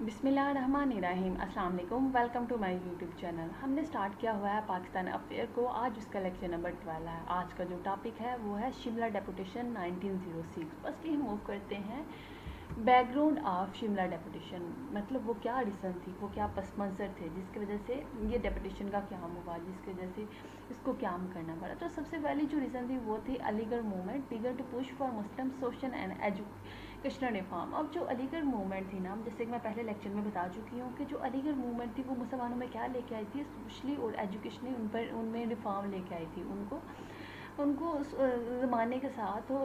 बिस्मिल्लाहिर्रहमानिर्रहीम। अस्सलाम वालेकुम, welcome to my YouTube channel. हमने स्टार्ट किया हुआ है पाकिस्तान अफेयर को। आज उसका लेक्चर नंबर 12 है। आज का जो टॉपिक है वो है शिमला डेपुटेशन 1906। फर्स्टली हम मूव करते हैं बैकग्राउंड ऑफ शिमला डेपुटेशन, मतलब वो क्या रीज़न थी, वो क्या पस मंज़र थे जिसकी वजह से ये डेपुटेशन का क्याम हुआ, जिसकी वजह से इसको क्याम करना पड़ा। तो सबसे पहली जो रीज़न थी वो थी Aligarh movement began to push for Muslim social and educational reform. अब जो अलीगढ़ मूवमेंट थी ना, जैसे कि मैं पहले लेक्चर में बता चुकी हूँ कि जो अलीगढ़ मूवमेंट थी वो मुसलमानों में क्या लेके आई थी, सोशली और एजुकेशनली उनमें रिफॉर्म लेके आई थी। उनको ज़माने के साथ वो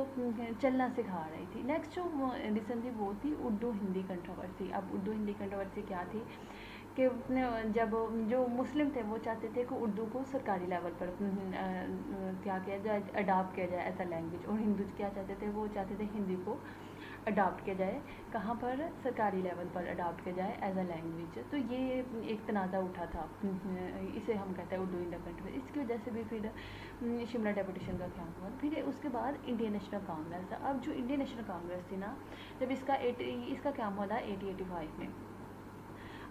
चलना सिखा रही थी। नेक्स्ट जो रीज़न थी वो थी उर्दू हिंदी कंट्रोवर्सी। अब उर्दू हिंदी कंट्रोवर्सी क्या थी कि जब जो मुस्लिम थे वो चाहते थे कि उर्दू को सरकारी लेवल पर क्या किया जाए, अडॉप्ट किया जाए एज अ लैंग्वेज, और हिंदू क्या चाहते थे, वो चाहते थे हिंदी को अडॉप्ट किया जाए, कहाँ पर, सरकारी लेवल पर अडॉप्ट किया जाए एज अ लैंग्वेज। तो ये एक तनाज़ा उठा था, इसे हम कहते हैं उर्दू इंडिया कंट्री। इसकी वजह से भी फिर शिमला डेपुटेशन का क्या हुआ। फिर उसके बाद इंडियन नेशनल कांग्रेस। अब जो इंडियन नेशनल कांग्रेस थी ना, जब इसका क्या हुआ था 1885 में।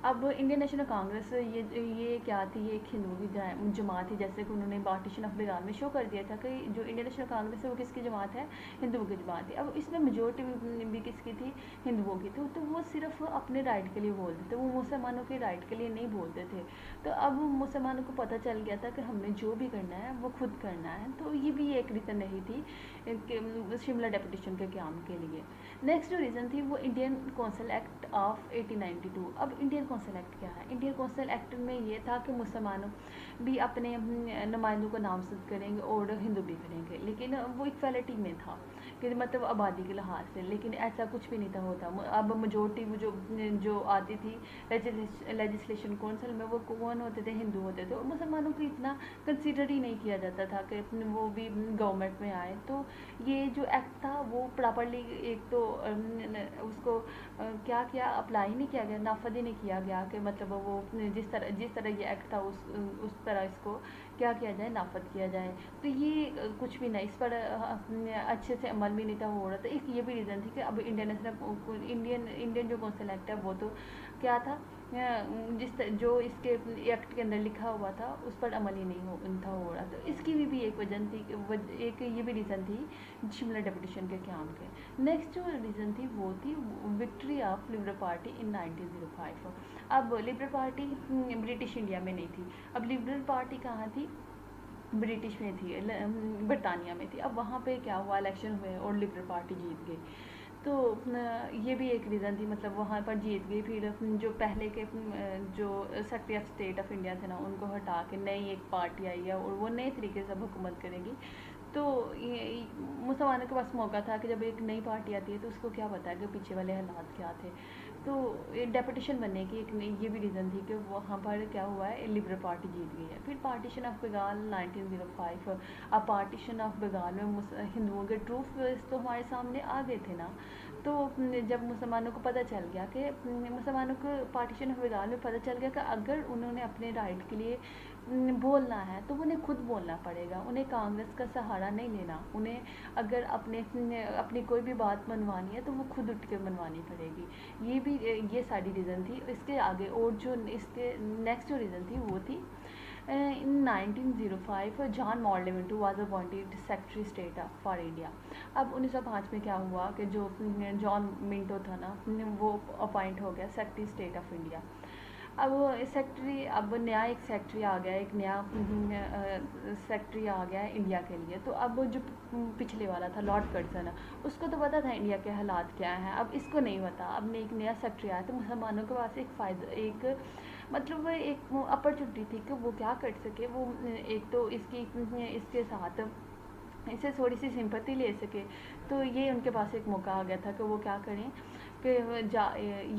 अब इंडियन नेशनल कांग्रेस ये क्या थी, ये एक हिंदुओं की जमात थी। जैसे कि उन्होंने पार्टीशन ऑफ बंगाल में शो कर दिया था कि जो इंडियन नेशनल कांग्रेस है वो किसकी जमात है, हिंदुओं की जमात थी। अब इसमें मेजोरिटी भी किसकी थी, हिंदुओं की थी। तो वो सिर्फ अपने राइट के लिए बोलते थे, वो मुसलमानों के राइट के लिए नहीं बोलते थे। तो अब मुसलमानों को पता चल गया था कि हमने जो भी करना है वो खुद करना है। तो ये भी एक रीज़न रही थी शिमला डेपुटेशन के क्याम के लिए। नेक्स्ट जो रीज़न थी वो इंडियन कौंसिल एक्ट ऑफ 1892। अब इंडियन कौंसिल एक्ट क्या है? इंडियन कौंसिल एक्ट में ये था कि मुसलमानों भी अपने नुमाइंदों को नामजद करेंगे और हिंदू भी करेंगे, लेकिन वो इक्वालिटी में था कि मतलब आबादी के लिहाज से। लेकिन ऐसा कुछ भी नहीं था होता। अब मेजोरिटी जो आती थी लेजिस्लेशन कौंसिल में, वो कौन होते थे, हिंदू होते थे, और मुसलमानों को इतना कंसिडर ही नहीं किया जाता था कि वो भी गवर्नमेंट में आए। तो ये जो एक्ट था वो प्रॉपरली एक तो उसको क्या किया, अप्लाई नहीं किया गया, नाफद ही नहीं किया गया कि मतलब वो जिस तरह ये एक्ट था उस तरह इसको क्या किया जाए, नाफद किया जाए। तो ये कुछ भी नहीं, इस पर अच्छे से अमल भी नहीं था हो रहा। तो एक ये भी रीज़न थी कि अब इंडियन जो कौंसिल एक्ट है वो तो क्या था, जो इसके एक्ट के अंदर लिखा हुआ था उस पर अमल ही नहीं था हो रहा। तो इसकी भी एक वजह थी, एक ये भी रीज़न थी शिमला डेपुटेशन के क्याम के। नेक्स्ट जो रीज़न थी वो थी विक्ट्री ऑफ लिबरल पार्टी इन 1905। अब लिबरल पार्टी ब्रिटिश इंडिया में नहीं थी। अब लिबरल पार्टी कहाँ थी, ब्रिटिश में थी, बरतानिया में थी। अब वहाँ पे क्या हुआ, इलेक्शन हुए और लिबरल पार्टी जीत गई। तो ये भी एक रीज़न थी, मतलब वहाँ पर जीत गई। फिर जो पहले के जो secretary of state of India थे ना, उनको हटा के नई एक पार्टी आई है और वो नए तरीके से हुकूमत करेगी। तो ये मुसलमानों के पास मौका था कि जब एक नई पार्टी आती है तो उसको क्या पता है कि पीछे वाले हालात क्या थे। तो डेपुटेशन बनने की ये भी रीज़न थी कि वहाँ पर क्या हुआ है, लिबरल पार्टी जीत गई है। फिर पार्टीशन ऑफ बंगाल 1905। अब पार्टीशन ऑफ बंगाल में हिंदुओं के ट्रूफ तो हमारे सामने आ गए थे ना। तो जब मुसलमानों को पता चल गया कि मुसलमानों को पार्टीशन ऑफ बंगाल में पता चल गया कि अगर उन्होंने अपने राइट के लिए बोलना है तो उन्हें खुद बोलना पड़ेगा, उन्हें कांग्रेस का सहारा नहीं लेना। उन्हें अगर अपनी कोई भी बात मनवानी है तो वो खुद उठ के मनवानी पड़ेगी। ये सारी रीज़न थी। इसके आगे और जो इसके नेक्स्ट जो रीज़न थी वो थी in 1905 जॉन मॉल्डेविंटो was appointed secretary state for India. अब 1905 में क्या हुआ कि जो जॉन मिंटो था ना, वो अपॉइंट हो गया सेक्रेटरी स्टेट ऑफ इंडिया। अब नया एक सेक्रेटरी आ गया, एक नया सेक्रेटरी आ गया है इंडिया के लिए। तो अब जो पिछले वाला था लॉर्ड कर्जन, उसको तो पता था इंडिया के हालात क्या हैं, अब इसको नहीं पता। अब एक नया सेक्रेटरी आया तो मुसलमानों के पास एक मतलब एक अपॉर्चुनिटी थी कि वो क्या कर सके। वो एक तो इसके साथ इससे थोड़ी सी सिंपैथी ले सके। तो ये उनके पास एक मौका आ गया था कि वो क्या करें कि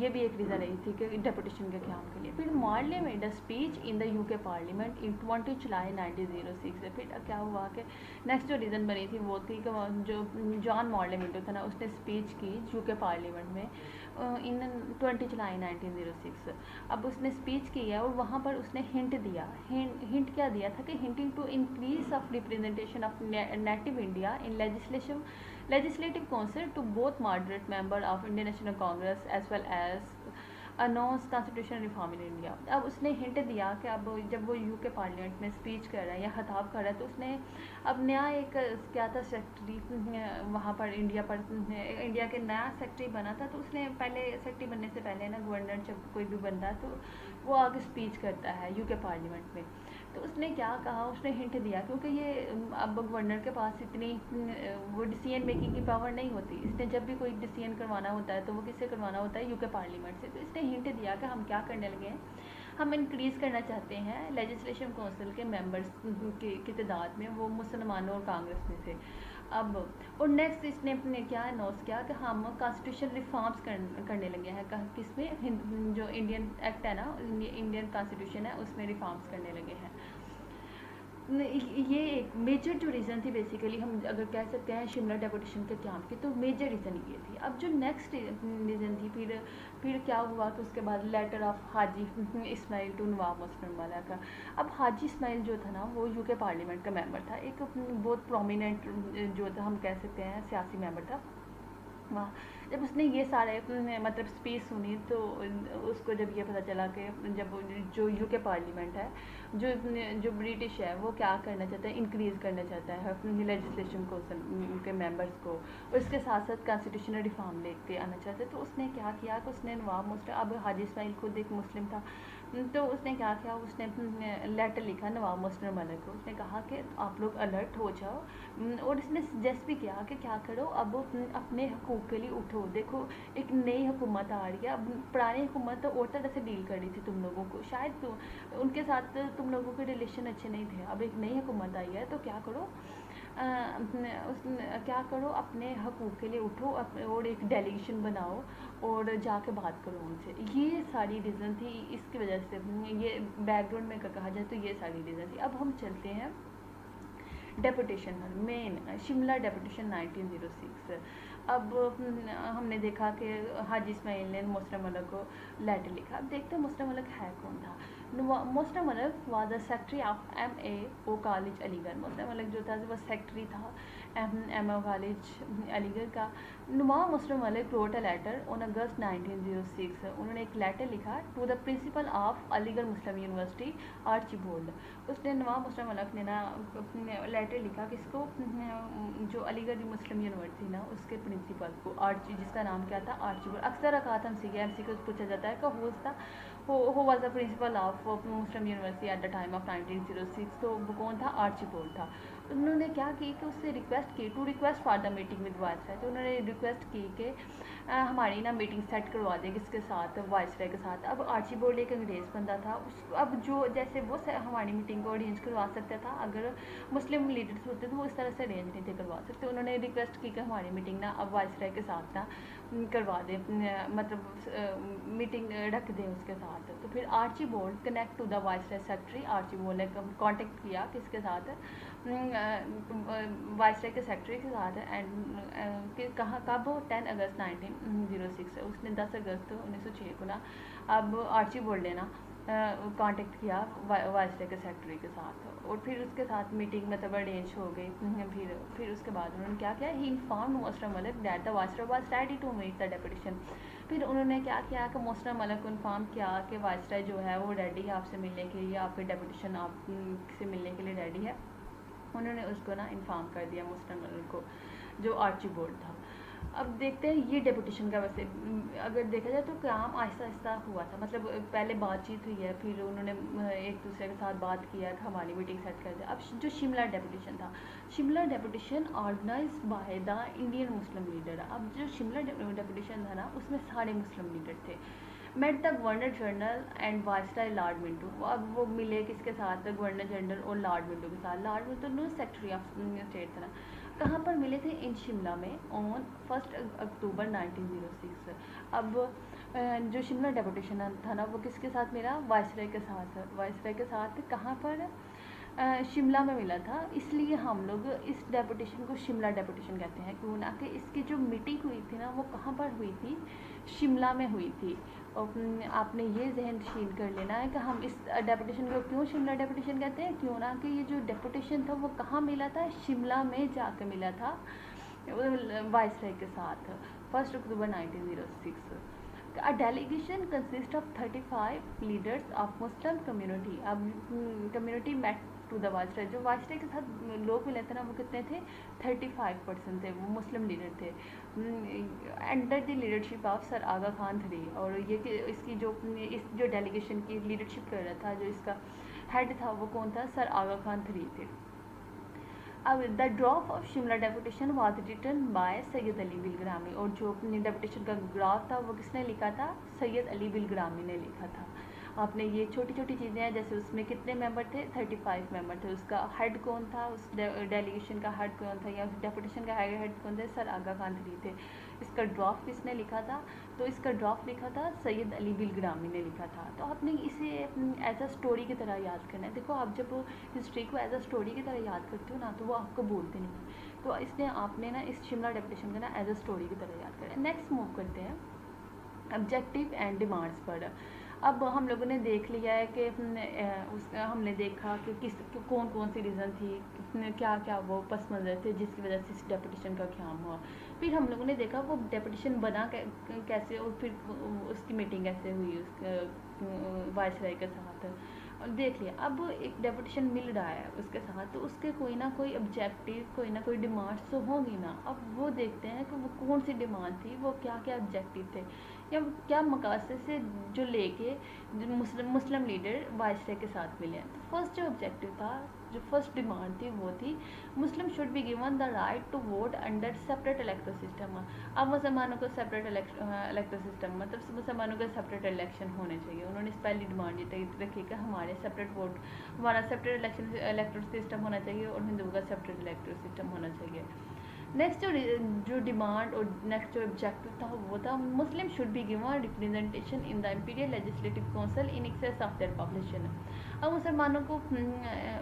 ये भी एक रीज़न रही थी कि डेपुटेशन के क्याम के लिए। फिर Morley made a speech in the UK parliament in 20 July 1906 से। फिर क्या हुआ कि नेक्स्ट जो रीज़न बनी थी वो थी कि जो जॉन मार्ले मेडो था ना, उसने स्पीच की यूके पार्लियामेंट में इन 20 जुलाई 1906। अब उसने स्पीच की है और वहाँ पर उसने हिंट दिया। हिंट क्या दिया था कि hinting to increase of representation of native India in legislative council to both moderate member of Indian National Congress as well as announce constitution reform in India. अब उसने हिंट दिया कि अब जब वो यूके पार्लियामेंट में स्पीच कर रहा है या खिताब कर रहा है, तो उसने अब नया एक क्या था सेक्रेटरी वहाँ पर इंडिया के नया सेक्रेटरी बना था, तो उसने पहले सेक्रेटरी बनने से पहले ना गवर्नर जब कोई भी बनता है तो वो आगे स्पीच करता है यूके पार्लियामेंट में। तो उसने क्या कहा, उसने हिंट दिया क्योंकि ये अब गवर्नर के पास इतनी वो डिसीजन मेकिंग की पावर नहीं होती, इसने जब भी कोई डिसीजन करवाना होता है तो वो किससे करवाना होता है, यूके पार्लियामेंट से। तो इसने हिंट दिया कि हम क्या करने लगे हैं, हम इंक्रीज़ करना चाहते हैं लेजिस्लेशन काउंसिल के मेंबर्स की तादाद में, वो मुसलमानों और कांग्रेस में से। अब और नेक्स्ट इसने अपने क्या अनाउंस किया कि हम कॉन्स्टिट्यूशन रिफॉर्म्स करने लगे हैं, किसमें, जो इंडियन एक्ट है ना, इंडियन कॉन्स्टिट्यूशन है, उसमें रिफॉर्म्स करने लगे हैं। ये एक मेजर जो रीज़न थी बेसिकली, हम अगर कह सकते हैं शिमला डेपुटेशन के क्याम की, तो मेजर रीज़न ये थी। अब जो नेक्स्ट रीज़न थी, फिर क्या हुआ कि उसके बाद letter of Haji Ismail to Nawab मुस्लिम वाला का। अब हाजी इस्माइल जो था ना, वो यूके पार्लियामेंट का मेंबर था, एक बहुत प्रोमिनेंट जो था, हम कह सकते हैं सियासी मेंबर था वहाँ। जब उसने ये सारे मतलब स्पीच सुनी, तो उसको जब ये पता चला कि जब जो यूके पार्लियामेंट है, जो ब्रिटिश है, वो क्या करना चाहता है, इंक्रीज़ करना चाहता है अपनी लेजिस्लेशन को, के मेंबर्स को, और इसके साथ साथ कॉन्स्टिट्यूशनल रिफॉर्म लेके आना चाहते। तो उसने क्या किया कि उसने नवाब मुस्लिम, अब हाजी इस्माइल खुद एक मुस्लिम था, तो उसने क्या किया, उसने लेटर लिखा नवाब मुस्लिम मलिक को। उसने कहा कि आप लोग अलर्ट हो जाओ, और इसने सजेस्ट भी किया कि क्या करो, अब अपने हकूक़ के लिए उठो। देखो एक नई हुकूमत आ रही है, अब पुरानी हुकूमत तो और तरह से डील कर रही थी तुम लोगों को, शायद तो उनके साथ तुम लोगों के रिलेशन अच्छे नहीं थे। अब एक नई हुकूमत आई है, तो क्या करो, क्या करो, अपने हकूक़ के लिए उठो और एक डेलीगेशन बनाओ और जाके बात करो उनसे। ये सारी रीज़न थी, इसकी वजह से ये बैकग्राउंड में कहा जाए तो ये सारी रीज़न थी। अब हम चलते हैं डेपुटेशन मेन शिमला डेपुटेशन 1906। अब हमने देखा कि हाजी इस्माइल ने मोस्टर मलिक को लेटर लिखा। अब देखते हैं मोस्टर मलिक है कौन था। मोस्टर मलिक was the secretary of MAO college Aligarh. मोस्टर मलिक जो था वो सेक्रेटरी था MAO कॉलेज अलीगढ़ का। नवाब मोस्टर मलिक wrote a letter on August 1906। उन्होंने एक लेटर लिखा to the principal of Aligarh Muslim University Archbold. उसने नवाब मोस्टर मलिक ने ना लेटर लिखा किसको, जो अलीगढ़ मुस्लिम यूनिवर्सिटी ना, उसके प्रिंसिपल को, जिसका नाम क्या था, आर्चीबोल्ड। अक्सर औकात MCQ को पूछा जाता है कि who was the principal of Muslim university at the time of 1906। तो वो कौन था, आर्चीबोल्ड था। उन्होंने क्या की कि उससे रिक्वेस्ट की to request for the meeting with viceroy. तो उन्होंने रिक्वेस्ट की कि हमारी ना मीटिंग सेट करवा दें, किसके साथ, वायसराय के साथ। अब आर्चीबोल्ड एक अंग्रेज़ बंदा था, अब जो जैसे वो हमारी मीटिंग को अरेंज करवा सकता था, अगर मुस्लिम लीडर्स होते तो वो इस तरह से अरेंज नहीं थे करवा सकते। उन्होंने रिक्वेस्ट की कि हमारी मीटिंग ना अब वायसराय के साथ ना करवा दें, मतलब मीटिंग रख दें उसके साथ। तो फिर Archbold connect to the viceroy secretary. Archbold ने कांटेक्ट किया किसके साथ, वायसराय के सेक्रेटरी के साथ। एंड कहाँ कब, 10 अगस्त 1906। उसने 10 अगस्त 1906 को ना अब आर्चीबोल्ड ने ना कांटेक्ट किया वायसराय के सेक्रेटरी के साथ, और फिर उसके साथ मीटिंग मतलब अरेंज हो गई। फिर उसके बाद उन्होंने क्या किया, ही इन्फॉर्म्ड मोस्टर मलिक that the viceroy was ready to meet the deputation. फिर उन्होंने क्या किया कि मोस्टर मलिक को इन्फॉर्म किया कि वायसराय जो है वो रेडी है आपसे मिलने के लिए, आपके डेपुटेशन आपसे मिलने के लिए रेडी है। उन्होंने उसको ना इन्फॉर्म कर दिया मोस्टर मलिक को, जो आर्चीबोल्ड था। अब देखते हैं ये डेपुटेशन का, वैसे अगर देखा जाए तो काम आहिस्ता आहिस्ता हुआ था, मतलब पहले बातचीत हुई है, फिर उन्होंने एक दूसरे के साथ बात किया कि हमारी मीटिंग सेट कर दे। अब जो शिमला डेपुटेशन था, Shimla deputation organise by the Indian Muslim leader. अब जो शिमला डेपुटेशन था ना, उसमें सारे मुस्लिम लीडर थे। Met the governor general and viceroy Lord Minto. अब वो मिले किसके साथ, गवर्नर जनरल और लॉर्ड मिंटो के साथ। Lord Minto no secretary of state था ना। कहाँ पर मिले थे, इन शिमला में ऑन 1 अक्टूबर 1906। अब जो शिमला डेपुटेशन था ना, वो किसके साथ मिला, वायसराय के साथ। वायसराय के साथ कहाँ पर, शिमला में मिला था। इसलिए हम लोग इस डेपुटेशन को शिमला डेपुटेशन कहते हैं, क्यों ना कि इसकी जो मीटिंग हुई थी ना, वो कहाँ पर हुई थी, शिमला में हुई थी। और आपने ये जहन नशीन कर लेना है कि हम इस डेपुटेशन को क्यों शिमला डेपुटेशन कहते हैं, क्यों ना कि ये जो डेपुटेशन था वो कहाँ मिला था, शिमला में जाकर मिला था वायसराय के साथ 1 अक्टूबर 1906। A delegation consists of 35 leaders of Muslim community. अब community met to the viceroy. जो viceroy के साथ लोग मिले थे ना वो कितने थे, 35% थे, वो मुस्लिम लीडर थे, under the leadership of sir Aga Khan III. और ये कि इसकी जो डेलीगेशन की लीडरशिप कर रहा था, जो इसका हेड था वो कौन था, सर आगा खान III थे. अब the draft of Shimla deputation was written by Syed Ali Bilgrami. और जो डेपुटेशन का ड्राफ्ट था वो किसने लिखा था, सैयद अली बिलग्रामी ने लिखा था. आपने ये छोटी छोटी चीज़ें हैं, जैसे उसमें कितने मेंबर थे, 35 मेंबर थे. उसका हेड कौन था, उस डेलीगेशन का हेड कौन था, या उस डेपुटेशन का हेड कौन थे, सर आगा खान III थे. इसका ड्राफ्ट किसने लिखा था, तो इसका ड्राफ्ट लिखा था सैयद अली बिलग्रामी ने लिखा था. तो आपने इसे एज अ स्टोरी की तरह याद करना है. देखो आप जब हिस्ट्री को एज अ स्टोरी की तरह याद करते हो ना, तो वो आपको बोलते नहीं है. तो इसलिए आपने ना इस शिमला डेपुटेशन को ना एज अ स्टोरी की तरह याद करना है. नेक्स्ट मूव करते हैं ऑब्जेक्टिव एंड डिमांड्स पर. अब हम लोगों ने देख लिया है कि हमने देखा कि कौन कौन सी रीज़न थी, क्या क्या वो पस मंज़र थे जिसकी वजह से इस डेपुटेशन का क़याम हुआ. फिर हम लोगों ने देखा वो डेपुटेशन बना कैसे, और फिर उसकी मीटिंग कैसे हुई उस वाइसराय के साथ, और देख लिया. अब एक डेपुटेशन मिल रहा है उसके साथ, तो उसके कोई ना कोई ऑब्जेक्टिव, कोई ना कोई डिमांड्स तो होंगी ना. अब वो देखते हैं कि वो कौन सी डिमांड थी, वो क्या क्या ऑब्जेक्टिव थे, या क्या मकासद से जो लेके मुस्लिम लीडर वाइसराय के साथ मिले हैं. तो फर्स्ट जो ऑब्जेक्टिव था, जो फर्स्ट डिमांड थी वो थी Muslim should be given the right to vote under separate electoral system. अब मुसलमानों को सेपरेट इलेक्टोरल सिस्टम, मतलब मुसलमानों के सेपरेट इलेक्शन होने चाहिए. उन्होंने इस पहली डिमांड ये रखी कि हमारे सेपरेट वोट, हमारा सेपरेट इलेक्टोरल सिस्टम होना चाहिए, और हिंदुओं का सेपरेट इलेक्टोरल सिस्टम होना चाहिए. नेक्स्ट जो डिमांड और नेक्स्ट जो ऑब्जेक्टिव था वो था मुस्लिम should be given representation in the imperial legislative council in excess of their population. अब मुसलमानों को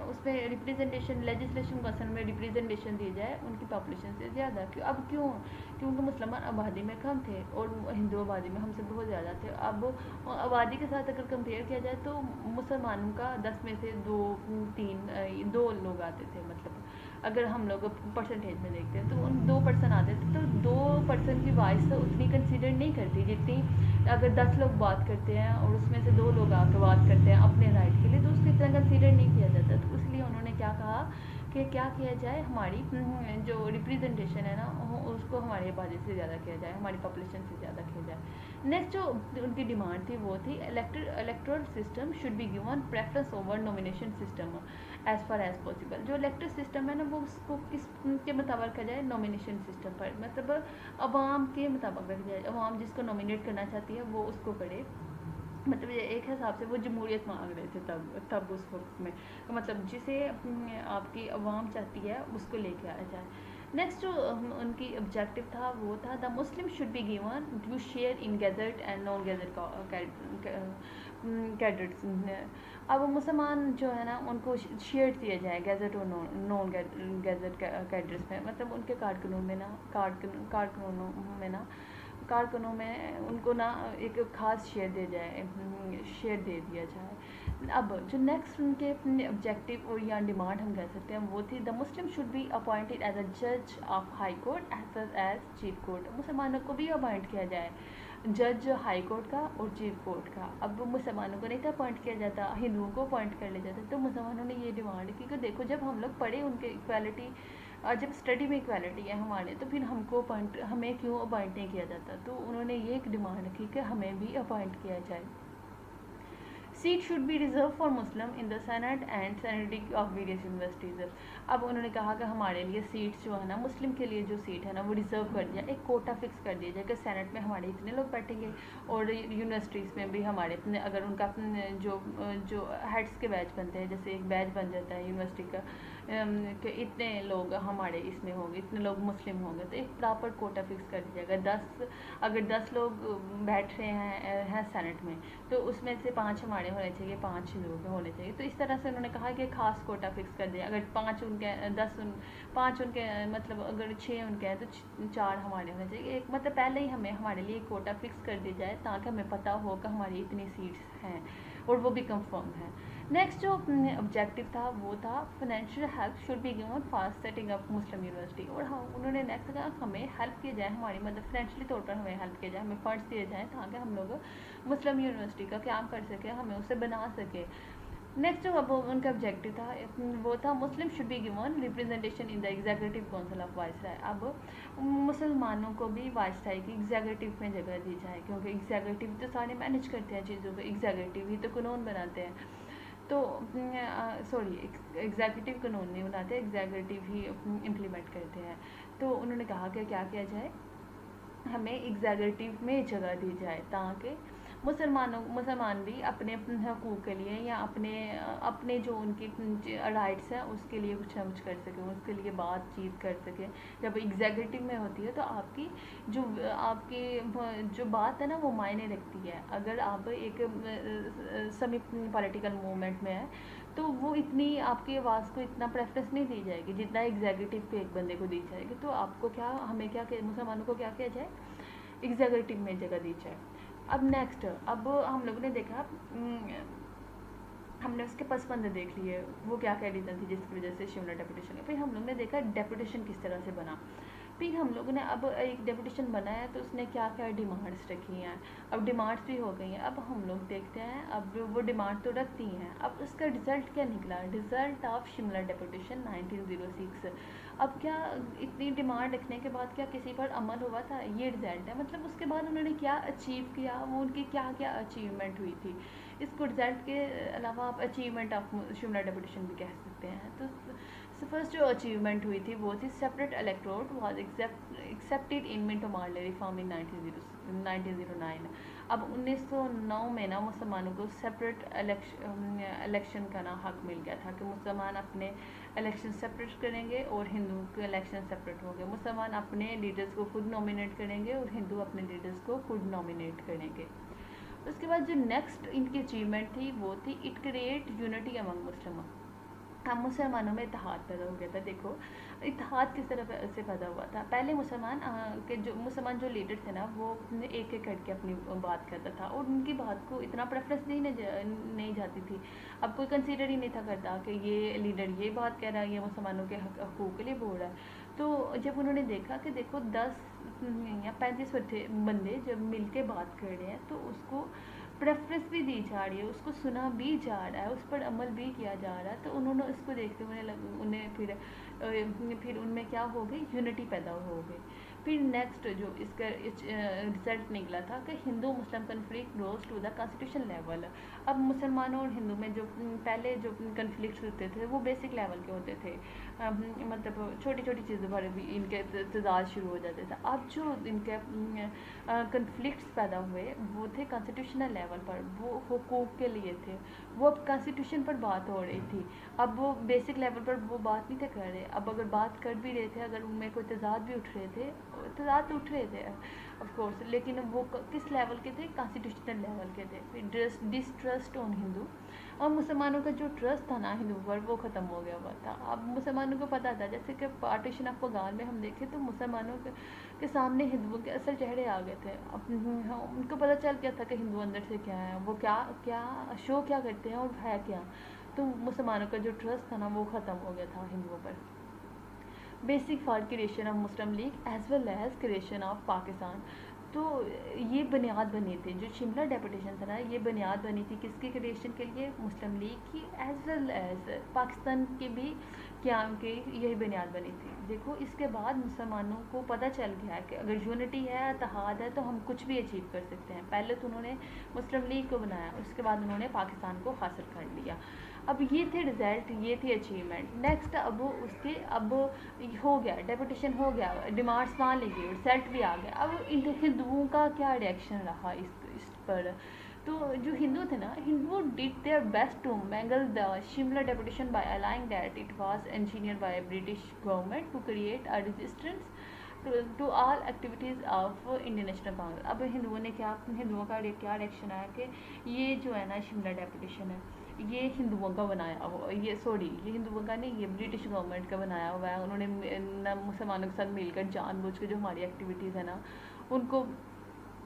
उसमें रिप्रेजेंटेशन, लेजिस्लेशन काउंसिल में रिप्रेजेंटेशन दी जाए उनकी पॉपुलेशन से ज़्यादा. क्योंकि मुसलमान आबादी में कम थे और हिंदू आबादी में हमसे बहुत ज़्यादा थे. अब आबादी के साथ अगर कंपेयर किया जाए तो मुसलमानों का 10 में से 2 लोग आते थे. मतलब अगर हम लोग परसेंटेज में देखते हैं तो उन 2% आते थे, तो 2% की वॉइस तो उतनी कंसीडर नहीं करती जितनी अगर 10 लोग बात करते हैं और उसमें से 2 लोग आकर बात करते हैं अपने राइट के लिए, तो उसको इतना कंसीडर नहीं किया जाता. तो इसलिए उन्होंने क्या कहा कि क्या किया जाए, हमारी जो रिप्रेजेंटेशन है ना उसको हमारी आबादी से ज़्यादा किया जाए, हमारी पॉपुलेशन से ज़्यादा किया जाए. नेक्स्ट जो उनकी डिमांड थी वो थी electoral system should be given preference over nomination system as far as possible. जो इलेक्टोरल सिस्टम है ना वो उसको किसके मुताबिक रखा जाए, नॉमिनेशन सिस्टम पर. मतलब अवाम के मुताबिक रखा जाए, अवाम जिसको नॉमिनेट करना चाहती है वो उसको करे. मतलब ये एक हिसाब से वो जमहूरियत मांग रहे थे तब उस वक्त में, मतलब जिसे आपकी अवाम चाहती है उसको लेके आया जाए. नेक्स्ट जो उनकी ऑब्जेक्टिव था वो था the Muslim should be given to share in gazette and non gazette cadets. अब मुसलमान जो है ना उनको शेयर दिया जाए गैजेट और नॉन गैजेट कैडेट्स में. मतलब उनके कारकुनों में उनको ना एक ख़ास शेयर दे दिया जाए. अब जो नेक्स्ट उनके ऑब्जेक्टिव और या डिमांड हम कह सकते हैं वो थी the Muslim should be appointed as a जज of high court as well as chief court. मुसलमानों को भी अपॉइंट किया जाए जज हाई कोर्ट का और चीफ कोर्ट का. अब मुसलमानों को नहीं था अपॉइंट किया जाता, हिंदुओं को अपॉइंट कर लिया जाता. तो मुसलमानों ने ये डिमांड की कि देखो जब हम लोग पढ़े उनके इक्वालिटी, जब स्टडी में इक्वालिटी है हमारे, तो फिर हमें क्यों अपॉइंट नहीं किया जाता. तो उन्होंने ये एक डिमांड की कि हमें भी अपॉइंट किया जाए. Seat should be reserve for Muslim in the senate and senating of various universities. अब उन्होंने कहा कि हमारे लिए सीट्स जो है ना, मुस्लिम के लिए जो सीट है ना वो रिज़र्व कर दिया, एक कोटा फिक्स कर दिया जाए कि सेनेट में हमारे इतने लोग बैठेंगे और यूनिवर्सिटीज़ में भी हमारे इतने, अगर उनका जो हेड्स के बैच बनते हैं, जैसे एक बैच बन जाता है यूनिवर्सिटी का कि इतने लोग हमारे इसमें होंगे, इतने लोग मुस्लिम होंगे, तो एक प्रॉपर कोटा फिक्स कर दिया जाएगा. अगर 10 लोग बैठ रहे हैं सेनेट में, तो उसमें से 5 हमारे होने चाहिए, 5 हिंदुओं के होने चाहिए. तो इस तरह से उन्होंने कहा कि खास कोटा फिक्स कर दिया. अगर 5 उनके 5 उनके मतलब अगर 6 उनके हैं तो 4 हमारे होने चाहिए. एक मतलब पहले ही हमारे लिए कोटा फिक्स कर दिया जाए ताकि हमें पता हो कि हमारी इतनी सीट्स हैं और वो भी कंफर्म है. नेक्स्ट जो ऑब्जेक्टिव था वो था financial help should be given for setting up Muslim university. और हम उन्होंने नेक्स्ट कहा हमें हेल्प किया जाए, हमारी मतलब फाइनेंशियली तौर पर हमें हेल्प किया जाए, हमें फंड्स दिए जाएँ ताकि हम लोग मुस्लिम यूनिवर्सिटी का काम कर सकें, हमें उसे बना सके। नेक्स्ट जो अब उनका ऑब्जेक्टिव था वो था मुस्लिम should be given representation in the executive council of viceroy. अब मुसलमानों को भी वाइसराय की एग्जीक्यूटिव में जगह दी जाए, क्योंकि एग्जीक्यूटिव तो सारे मैनेज करते हैं चीज़ों को, एग्जीक्यूटिव ही तो कानून बनाते हैं। तो सॉरी, एग्जीक्यूटिव कानून नहीं बनाते, एग्जीक्यूटिव ही इम्प्लीमेंट करते हैं। तो उन्होंने कहा कि क्या किया जाए, हमें एग्जीक्यूटिव में जगह दी जाए ताकि मुसलमान भी अपने हकूक़ के लिए या अपने जो उनकी राइट्स हैं उसके लिए कुछ ना कुछ कर सकें, उसके लिए बातचीत कर सकें। जब एग्जीक्यूटिव में होती है तो आपकी जो बात है ना वो मायने रखती है। अगर आप एक सेमी पॉलिटिकल मूवमेंट में है तो वो इतनी आपकी आवाज़ को इतना प्रेफरेंस नहीं दी जाएगी जितना एग्जीक्यूटिव पे एक बंदे को दी जाएगी। तो आपको क्या, हमें क्या, मुसलमानों को क्या किया जाए, एग्जीक्यूटिव में जगह दी जाए। अब नेक्स्ट, अब हम लोगों ने देखा, हमने उसके पसमंद देख लिए वो क्या क्या रीज़न थी जिसकी वजह से शिमला डेपुटेशन। फिर हम लोगों ने देखा डेपुटेशन किस तरह से बना। फिर हम लोगों ने अब एक डेपुटेशन बना है तो उसने क्या क्या डिमांड्स रखी हैं। अब डिमांड्स भी हो गई हैं, अब हम लोग देखते हैं अब वो डिमांड तो रखती हैं, अब उसका रिज़ल्ट क्या निकला, रिज़ल्ट ऑफ शिमला डेपुटेशन 1906। अब क्या इतनी डिमांड रखने के बाद क्या किसी पर अमल हुआ था, ये रिज़ल्ट है। मतलब उसके बाद उन्होंने क्या अचीव किया, वो उनकी क्या क्या अचीवमेंट हुई थी। इसको रिज़ल्ट के अलावा आप अचीवमेंट ऑफ शिमला डेपुटेशन भी कह सकते हैं। तो फर्स्ट जो अचीवमेंट हुई थी वो थी separate electorate was accepted in Minto Marley reform in 1909। अब 1909 में ना मुसलमानों को सेपरेट इलेक्शन का ना हक मिल गया था कि मुसलमान अपने इलेक्शन सेपरेट करेंगे और हिंदू के इलेक्शन सेपरेट होंगे। मुसलमान अपने लीडर्स को खुद नॉमिनेट करेंगे और हिंदू अपने लीडर्स को खुद नॉमिनेट करेंगे। उसके बाद जो नेक्स्ट इनकी अचीवमेंट थी वो थी इट क्रिएट यूनिटी अमंग मुस्लिम। हम मुसलमानों में इत्तेहाद पैदा हो गया था। देखो इत्तेहाद किस तरह से पैदा हुआ था। पहले मुसलमान जो लीडर थे ना वो एक एक करके अपनी बात करता था और उनकी बात को इतना प्रेफरेंस नहीं जाती थी। अब कोई कंसीडर ही नहीं था करता कि ये लीडर ये बात कह रहा है, ये मुसलमानों के हकूक़ के लिए बोल रहा है। तो जब उन्होंने देखा कि देखो 10 या 35 बंदे जब मिल के बात कर रहे हैं तो उसको प्रेफरेंस भी दी जा रही है, उसको सुना भी जा रहा है, उस पर अमल भी किया जा रहा है। तो उन्होंने इसको देखते हुए उन्हें फिर उनमें क्या हो गई, यूनिटी पैदा हो गई। फिर नेक्स्ट जो इसका रिजल्ट निकला था कि Hindu Muslim conflict rose to the constitution level. अब मुसलमानों और हिंदू में जो पहले जो कन्फ्लिक्ट होते थे वो बेसिक लेवल के होते थे, मतलब छोटी छोटी चीज़ों पर भी इनके तजाद शुरू हो जाते थे। अब जो इनके कन्फ्लिक्ट्स पैदा हुए वो थे कॉन्स्टिट्यूशनल लेवल पर, वो हुकूक के लिए थे, वो अब कॉन्स्टिट्यूशन पर बात हो रही थी। अब वो बेसिक लेवल पर वो बात नहीं थे कर रहे। अब अगर बात कर भी रहे थे, अगर उनमें कोई तजाद भी उठ रहे थे, तजाद तो उठ रहे थे ऑफ कोर्स, लेकिन वो किस लेवल के थे, कॉन्स्टिट्यूशनल लेवल के थे। फिर डिसट्रस्ट ऑन हिंदू, और मुसलमानों का जो ट्रस्ट था ना हिंदू पर वो ख़त्म हो गया हुआ था। अब मुसलमानों को पता था, जैसे कि पार्टीशन ऑफ बंगाल में हम देखें तो मुसलमानों के सामने हिंदुओं के असल चेहरे आ गए थे। अब उनको पता चल गया था कि हिंदू अंदर से क्या है, वो क्या शो क्या करते हैं और है क्या। तो मुसलमानों का जो ट्रस्ट था ना वो ख़त्म हो गया था हिंदुओं पर। Basic for creation of Muslim League as well as creation of Pakistan. तो ये बुनियाद बनी थी, जो शिमला डेपुटेशन था ना ये बुनियाद बनी थी किसकी क्रिएशन के लिए, मुस्लिम लीग की, एज वेल एज पाकिस्तान के भी क़याम की यही बुनियाद बनी थी। देखो इसके बाद मुसलमानों को पता चल गया है कि अगर यूनिटी है, इत्तेहाद है, तो हम कुछ भी अचीव कर सकते हैं। पहले तो उन्होंने मुस्लिम लीग को बनाया, उसके बाद उन्होंने पाकिस्तान को हासिल कर लिया। अब ये थे रिज़ल्ट, ये थी अचीवमेंट। नेक्स्ट अब हो गया, डेपुटेशन हो गया, डिमांड्स मान ली गई, रिजल्ट भी आ गया। अब इन हिंदुओं का क्या रिएक्शन रहा इस पर। तो जो हिंदू थे ना, Hindu did their best to mangle the Shimla deputation by alleging that it was engineer by British government to create a resistance to all activities of Indian National Congress. अब हिंदुओं का क्या रिएक्शन आया कि ये जो है ना शिमला डेपुटेशन है ये हिंदुओं का बनाया हुआ, ये हिंदुओं का नहीं, ये ब्रिटिश गवर्नमेंट का बनाया हुआ है। उन्होंने मुसलमानों के साथ मिलकर जानबूझ के जो हमारी एक्टिविटीज़ है ना उनको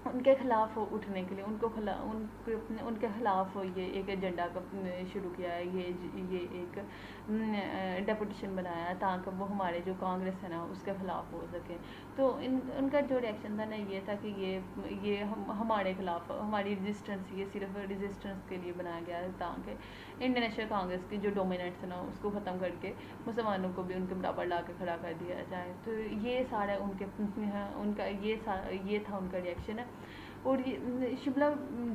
उनके खिलाफ उठने के लिए उनके खिलाफ ये एक एजेंडा का शुरू किया है, ये एक डेपुटेशन बनाया है ताकि वो हमारे जो कांग्रेस है ना उसके खिलाफ हो सके। तो उनका जो रिएक्शन था ना ये था कि ये हमारे खिलाफ हमारी रेजिस्टेंस, ये सिर्फ रेजिस्टेंस के लिए बनाया गया है ताकि इंडियन नेशनल कांग्रेस की जो डोमिनेंस है ना उसको ख़त्म करके मुसलमानों को भी उनके बराबर ला के खड़ा कर दिया जाए। तो ये सारा उनका ये था उनका रिएक्शन है। और ये शिमला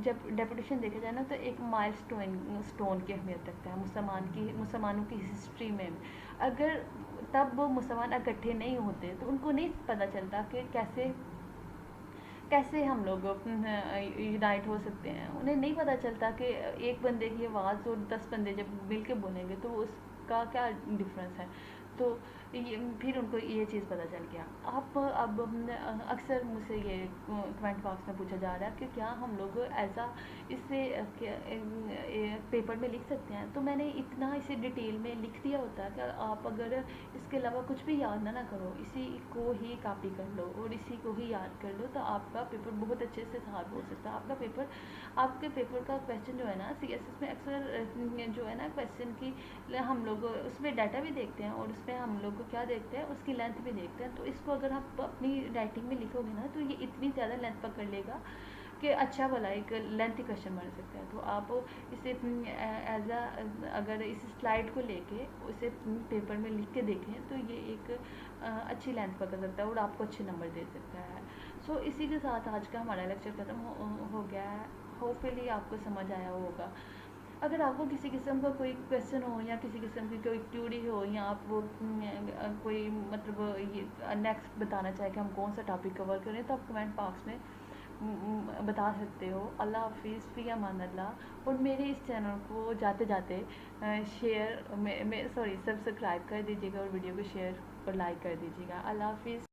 जब डेपुटेशन देखा जाए ना तो एक माइल स्टोन की अहमियत रखता है मुसलमानों की हिस्ट्री में। अगर तब वो मुसलमान इकट्ठे नहीं होते तो उनको नहीं पता चलता कि कैसे हम लोग यूनाइट हो सकते हैं। उन्हें नहीं पता चलता कि एक बंदे की आवाज़ और 10 बंदे जब मिल के बोलेंगे तो उसका क्या डिफरेंस है। तो ये फिर उनको ये चीज़ पता चल गया। अब अक्सर मुझसे ये कमेंट बॉक्स में पूछा जा रहा है कि क्या हम लोग ऐसा इससे पेपर में लिख सकते हैं। तो मैंने इतना इसे डिटेल में लिख दिया होता है कि आप अगर इसके अलावा कुछ भी याद ना करो, इसी को ही कॉपी कर लो और इसी को ही याद कर लो, तो आपका पेपर बहुत अच्छे से सॉल्व हो सकता है। आपके पेपर का क्वेश्चन जो है ना CSS में अक्सर जो है ना क्वेश्चन की हम लोग उसमें डाटा भी देखते हैं और उसमें हम लोग को क्या देखते हैं, उसकी लेंथ भी देखते हैं। तो इसको अगर आप अपनी राइटिंग में लिखोगे ना तो ये इतनी ज़्यादा लेंथ पकड़ लेगा कि अच्छा भला एक लेंथी क्वेश्चन बन सकता है। तो आप इसे अगर इस स्लाइड को लेके उसे पेपर में लिख के देखें तो ये एक अच्छी लेंथ पकड़ सकता है और आपको अच्छे नंबर दे सकता है। सो इसी के साथ आज का हमारा लेक्चर ख़त्म हो गया है। होपफुली आपको समझ आया होगा। अगर आपको किसी किस्म का कोई क्वेश्चन हो या किसी किस्म की कोई क्यूरी हो या आप कोई मतलब ये नेक्स्ट बताना चाहे कि हम कौन सा टॉपिक कवर करें तो आप कमेंट बॉक्स में बता सकते हो। अल्लाह हाफिज़, फ़ी अमान अल्लाह। और मेरे इस चैनल को जाते जाते सब्सक्राइब कर दीजिएगा और वीडियो को शेयर और लाइक कर दीजिएगा। अल्लाह हाफिज़।